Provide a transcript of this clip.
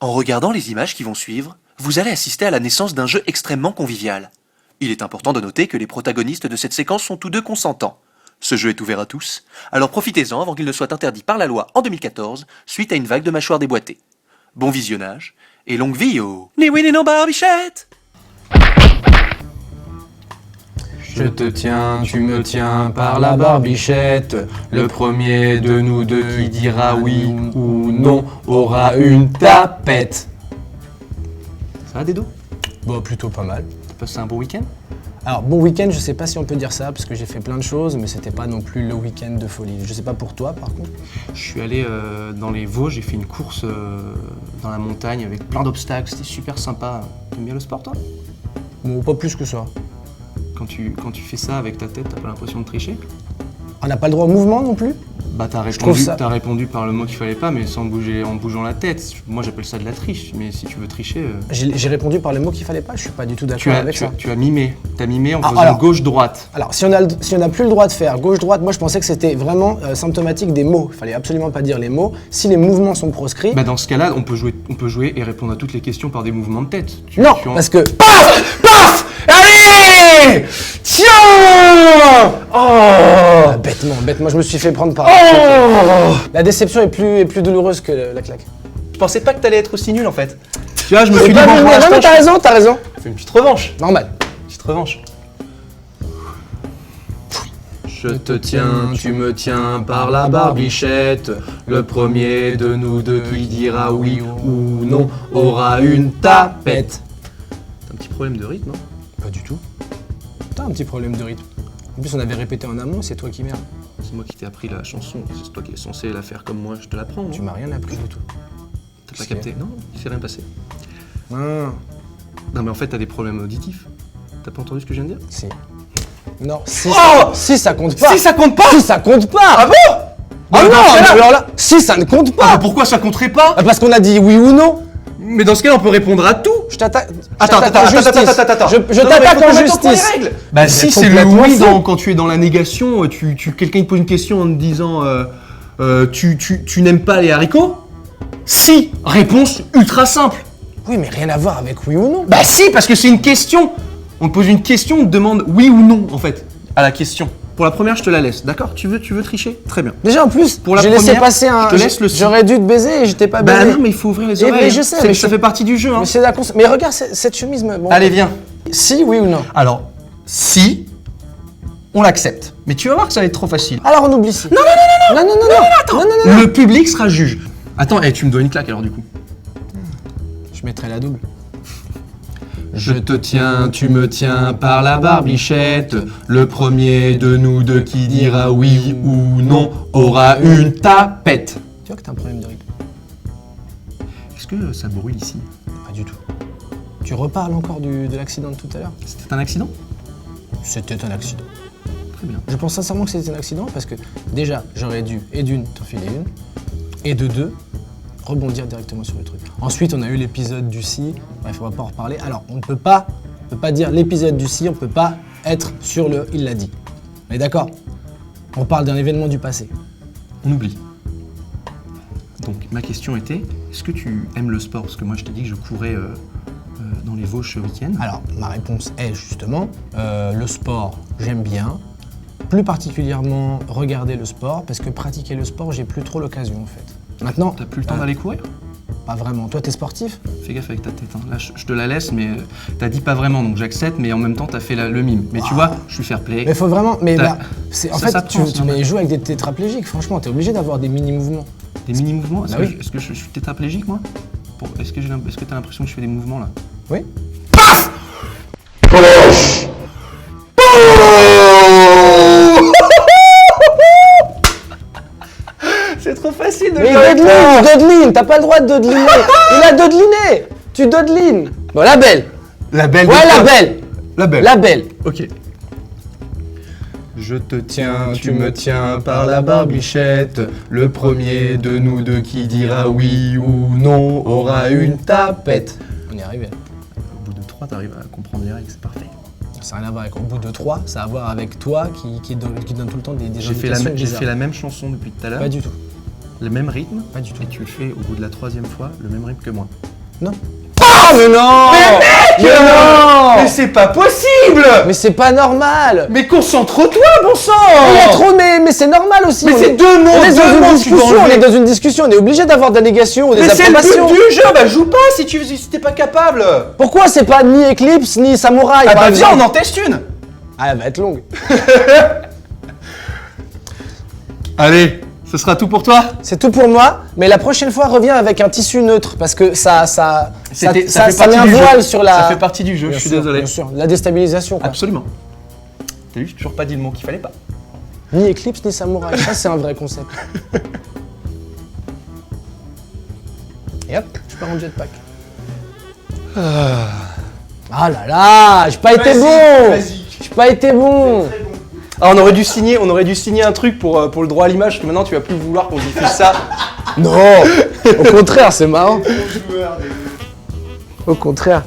En regardant les images qui vont suivre, vous allez assister à la naissance d'un jeu extrêmement convivial. Il est important de noter que les protagonistes de cette séquence sont tous deux consentants. Ce jeu est ouvert à tous, alors profitez-en avant qu'il ne soit interdit par la loi en 2014, suite à une vague de mâchoires déboîtées. Bon visionnage, et longue vie aux... Ni oui ni non Barbichette. Je te tiens, tu me tiens par la barbichette. Le premier de nous deux qui dira oui ou non aura une tapette. Ça va, Dedo? Bon, plutôt pas mal. T'as passé un bon week-end? Alors, bon week-end, je sais pas si on peut dire ça, parce que j'ai fait plein de choses, mais c'était pas non plus le week-end de folie. Je sais pas pour toi, par contre. Je suis allé dans les Vosges, j'ai fait une course dans la montagne avec plein d'obstacles, c'était super sympa. T'aimes bien le sport, toi? Bon, pas plus que ça. Quand tu fais ça avec ta tête, t'as pas l'impression de tricher? On n'a pas le droit au mouvement non plus? Bah t'as répondu par le mot qu'il fallait pas, mais sans bouger, en bougeant la tête. Moi j'appelle ça de la triche, mais si tu veux tricher... J'ai répondu par le mot qu'il fallait pas, je suis pas du tout d'accord avec ça. Tu as mimé, t'as mimé en faisant gauche-droite. Alors, si on a plus le droit de faire gauche-droite, moi je pensais que c'était vraiment symptomatique des mots. Il fallait absolument pas dire les mots. Si les mouvements sont proscrits... Bah dans ce cas-là, on peut jouer et répondre à toutes les questions par des mouvements de tête. Parce que... Paf! Paf! Allez! Tiens! Oh! Bêtement, je me suis fait prendre par... Oh! La déception est plus douloureuse que la claque. Je pensais pas que t'allais être aussi nul en fait. Tu vois, je me suis dit... Non, mais t'as raison. Fais une petite revanche. Normal. Petite revanche. Je te tiens, tu me tiens par la barbichette. Le premier de nous deux qui dira oui ou non aura une tapette. T'as un petit problème de rythme, non? Pas du tout. T'as un petit problème de rythme. En plus, on avait répété en amont, c'est toi qui merde. C'est moi qui t'ai appris la chanson, c'est toi qui es censé la faire comme moi, je te l'apprends. Tu m'as rien appris du tout. T'as pas capté? Non, il s'est rien passé. Ah. Non mais en fait t'as des problèmes auditifs. T'as pas entendu ce que je viens de dire? Si. Non, si, Oh si ça compte pas. Si ça compte pas. Si ça compte pas. Ah bon? Ah non, alors là, si ça ne compte pas. Ah, mais pourquoi ça compterait pas? Parce qu'on a dit oui ou non. Mais dans ce cas-là on peut répondre à tout. Je t'attaque. Attends. Je t'attaque en justice. Bah Mais si c'est le complètement oui faux. quand tu es dans la négation, quelqu'un te pose une question en te disant tu n'aimes pas les haricots? Si, réponse ultra simple. Oui, mais rien à voir avec oui ou non. Bah si, parce que c'est une question. On te pose une question, on te demande oui ou non en fait à la question. Pour la première, je te la laisse, d'accord? Tu veux tricher? Très bien. Déjà en plus, Pour la j'ai laissé première, passer un. je te laisse le J'aurais dû te baiser et je t'ai pas baisé. Bah non, mais il faut ouvrir les oreilles. mais je sais, mais ça fait partie du jeu. Hein. Mais c'est la mais regarde cette chemise. Bon. Allez, viens. Si, oui ou non? Alors, si, on l'accepte. Mais tu vas voir que ça va être trop facile. Alors on oublie si. Non, Attends. Le public sera juge. Attends, tu me dois une claque alors du coup. Je mettrai la double. Je te tiens, tu me tiens par la barbichette. Le premier de nous deux qui dira oui ou non aura une tapette. Tu vois que t'as un problème de rythme. Est-ce que ça brûle ici? Pas du tout. Tu reparles encore de l'accident de tout à l'heure? C'était un accident? C'était un accident. Très bien. Je pense sincèrement que c'était un accident parce que déjà, j'aurais dû, et d'une, t'en filer une, et de deux, rebondir directement sur le truc. Ensuite, on a eu l'épisode du si, bref, on va pas en reparler. Alors, on peut pas dire l'épisode du si, on peut pas être sur le il l'a dit. On est d'accord? On parle d'un événement du passé. On oublie. Donc, ma question était, est-ce que tu aimes le sport? Parce que moi, je t'ai dit que je courais dans les Vosges ce week-end. Alors, ma réponse est justement, le sport, j'aime bien. Plus particulièrement regarder le sport, parce que pratiquer le sport, j'ai plus trop l'occasion en fait. Maintenant, T'as plus le temps d'aller courir? pas vraiment. Toi, t'es sportif? Fais gaffe avec ta tête. Hein. Là, je te la laisse, mais t'as dit pas vraiment, donc j'accepte, mais en même temps, t'as fait le mime. Mais tu vois, je suis fair play. Mais faut vraiment. Mais T'as- là, en ça fait, s'apprend, c'est normal. mais joue avec des tétraplégiques, franchement, t'es obligé d'avoir des mini-mouvements. Des mini-mouvements? Est-ce Bah que, oui. est-ce que je suis tétraplégique, moi? Est-ce que t'as l'impression que je fais des mouvements, là? Oui? C'est trop facile de Mais dodeline, t'as pas le droit de dodeliner. Il a dodeliné. Tu dodelines. Bon, la belle. La belle. Ouais, la belle. La belle. La belle. Ok. Je te tiens, tu me tiens par la barbichette. Le premier de nous deux qui dira oui ou non aura une tapette. On y est arrivé. Au bout de 3, t'arrives à comprendre les règles, c'est parfait. Ça n'a rien à voir avec au bout de 3, ça a à voir avec toi qui donne tout le temps des J'ai fait, indications j'ai bizarres. fait la même chanson depuis tout à l'heure, Pas du tout. le même rythme, Pas du tout. et tu le fais au bout de la 3e fois, le même rythme que moi. Non. Ah, mais non! Mais non! Mais c'est pas possible! Mais c'est pas normal! Mais concentre-toi, bon sang! Il y a trop, mais c'est normal aussi! Mais c'est deux mots, on est dans une discussion, on est dans une discussion, on est obligé d'avoir de la négation ou des Mais c'est approbations! le but du jeu, bah joue pas si t'es pas capable! Pourquoi c'est pas ni Eclipse ni Samouraï? Ah par bah viens, exemple on en teste une! Ah, elle va être longue. Allez, ce sera tout pour toi? C'est tout pour moi, mais la prochaine fois, reviens avec un tissu neutre parce que ça met un voile sur la. Ça fait partie du jeu, Bien je suis sûr, désolé. Bien sûr, la déstabilisation. Quoi. Absolument. T'as vu, j'ai toujours pas dit le mot qu'il fallait pas. Ni Eclipse ni Samouraï, ça c'est un vrai concept. Et hop, je pars en jetpack. Ah là là, j'ai pas été bon. J'ai pas été bon. Ah, on aurait dû signer un truc pour le droit à l'image, parce que maintenant tu vas plus vouloir qu'on diffuse ça. Non, au contraire, c'est marrant. Au contraire.